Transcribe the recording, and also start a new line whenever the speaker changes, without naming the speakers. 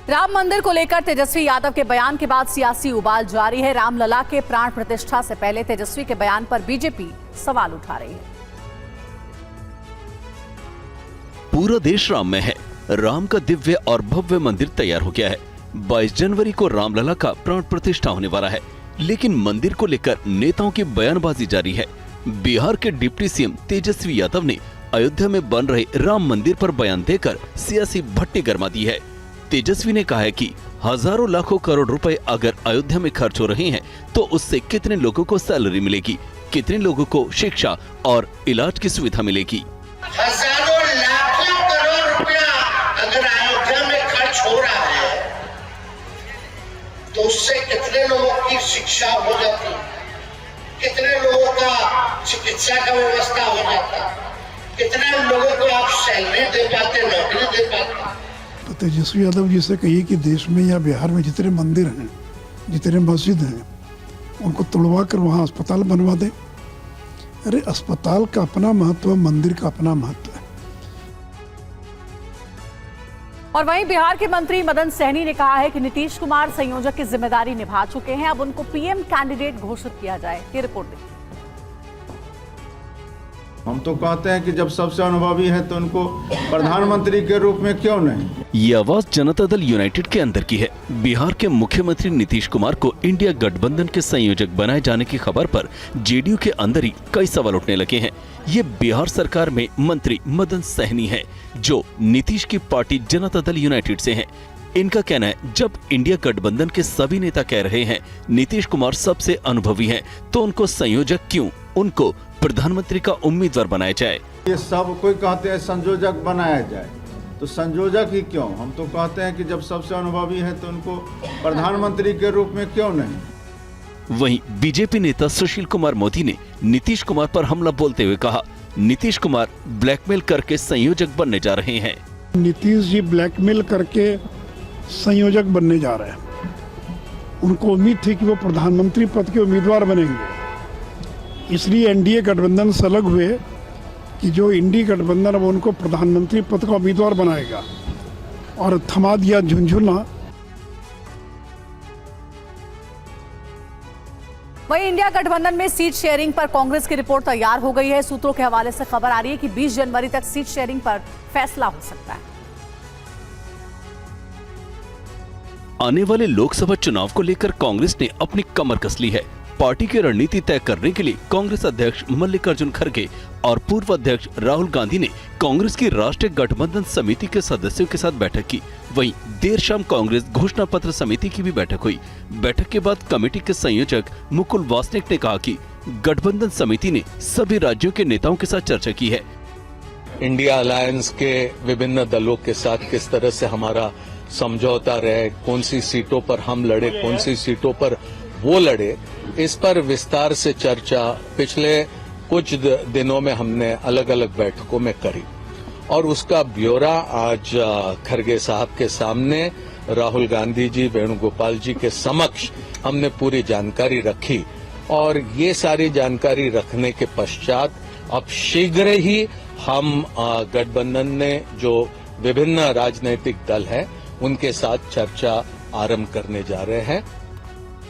राम मंदिर को लेकर तेजस्वी यादव के बयान के बाद सियासी उबाल जारी है। रामलला के प्राण प्रतिष्ठा से पहले तेजस्वी के बयान पर बीजेपी सवाल उठा रही है।
पूरा देश राम में है। राम का दिव्य और भव्य मंदिर तैयार हो गया है। 22 जनवरी को रामलला का प्राण प्रतिष्ठा होने वाला है, लेकिन मंदिर को लेकर नेताओं की बयानबाजी जारी है। बिहार के डिप्टी सीएम तेजस्वी यादव ने अयोध्या में बन रहे राम मंदिर पर बयान देकर सियासी भट्टी गरमा दी है। तेजस्वी ने कहा है कि हजारों लाखों करोड़ रुपए अगर अयोध्या में खर्च हो रहे हैं तो उससे कितने लोगों को सैलरी मिलेगी, कितने लोगों को शिक्षा और इलाज की सुविधा मिलेगी।
हजारों लाखों करोड़ रुपया अगर अयोध्या में खर्च हो रहा है तो उससे कितने लोगों की शिक्षा हो जाती, कितने लोगों का चिकित्सा का व्यवस्था हो जाता, कितने लोगों को आप सैलरी दे पाते, नौकरी दे पाते।
तो तेजस्वी यादव जी से कहिए कि देश में या बिहार में जितने मंदिर हैं, जितने मस्जिद हैं, उनको तोड़वा कर वहाँ अस्पताल बनवा दे। अरे अस्पताल का अपना महत्व है, मंदिर का अपना महत्व है।
और वहीं बिहार के मंत्री मदन सहनी ने कहा है कि नीतीश कुमार संयोजक की जिम्मेदारी निभा चुके हैं, अब उनको पीएम कैंडिडेट घोषित किया जाए। ये रिपोर्ट देखिए।
हम तो कहते हैं कि जब सबसे अनुभवी है तो उनको प्रधानमंत्री के रूप में क्यों नहीं।
ये आवाज जनता दल यूनाइटेड के अंदर की है। बिहार के मुख्यमंत्री नीतीश कुमार को इंडिया गठबंधन के संयोजक बनाए जाने की खबर पर जेडीयू के अंदर ही कई सवाल उठने लगे हैं। ये बिहार सरकार में मंत्री मदन सहनी है, जो नीतीश की पार्टी जनता दल यूनाइटेड से है। इनका कहना है जब इंडिया गठबंधन के सभी नेता कह रहे हैं नीतीश कुमार सबसे अनुभवी हैं, तो उनको संयोजक क्यों, उनको प्रधानमंत्री का उम्मीदवार बनाया जाए।
ये सब कोई कहते हैं संयोजक बनाया जाए, तो संयोजक ही क्यों। हम तो कहते हैं कि जब सबसे अनुभवी है तो उनको प्रधानमंत्री के रूप में क्यों नहीं।
वहीं बीजेपी नेता सुशील कुमार मोदी ने नीतीश कुमार पर हमला बोलते हुए कहा, नीतीश कुमार ब्लैकमेल करके संयोजक बनने जा रहे हैं।
नीतीश जी ब्लैकमेल करके संयोजक बनने जा रहे हैं। उनको उम्मीद थी कि वो प्रधानमंत्री पद के उम्मीदवार बनेंगे, इसलिए एनडीए गठबंधन से अलग हुए कि जो इंडी गठबंधन अब उनको प्रधानमंत्री पद का उम्मीदवार बनाएगा, और थमा दिया झुंझुना।
वहीं इंडिया गठबंधन में सीट शेयरिंग पर कांग्रेस की रिपोर्ट तैयार हो गई है। सूत्रों के हवाले से खबर आ रही है कि 20 जनवरी तक सीट शेयरिंग पर फैसला हो सकता है।
आने वाले लोकसभा चुनाव को लेकर कांग्रेस ने अपनी कमर कस ली है। पार्टी की रणनीति तय करने के लिए कांग्रेस अध्यक्ष मल्लिकार्जुन खड़गे और पूर्व अध्यक्ष राहुल गांधी ने कांग्रेस की राष्ट्रीय गठबंधन समिति के सदस्यों के साथ बैठक की। वहीं देर शाम कांग्रेस घोषणा पत्र समिति की भी बैठक हुई। बैठक के बाद कमेटी के संयोजक मुकुल वासनिक ने कहा कि गठबंधन समिति ने सभी राज्यों के नेताओं के साथ चर्चा की है।
इंडिया अलायंस के विभिन्न दलों के साथ किस तरह से हमारा समझौता रहे, कौन सी सीटों पर हम लड़े, कौन सी सीटों पर वो लड़े, इस पर विस्तार से चर्चा पिछले कुछ दिनों में हमने अलग अलग बैठकों में करी, और उसका ब्यौरा आज खड़गे साहब के सामने राहुल गांधी जी, वेणुगोपाल जी के समक्ष हमने पूरी जानकारी रखी। और ये सारी जानकारी रखने के पश्चात अब शीघ्र ही हम गठबंधन ने जो विभिन्न राजनीतिक दल है उनके साथ चर्चा आरंभ करने जा रहे हैं।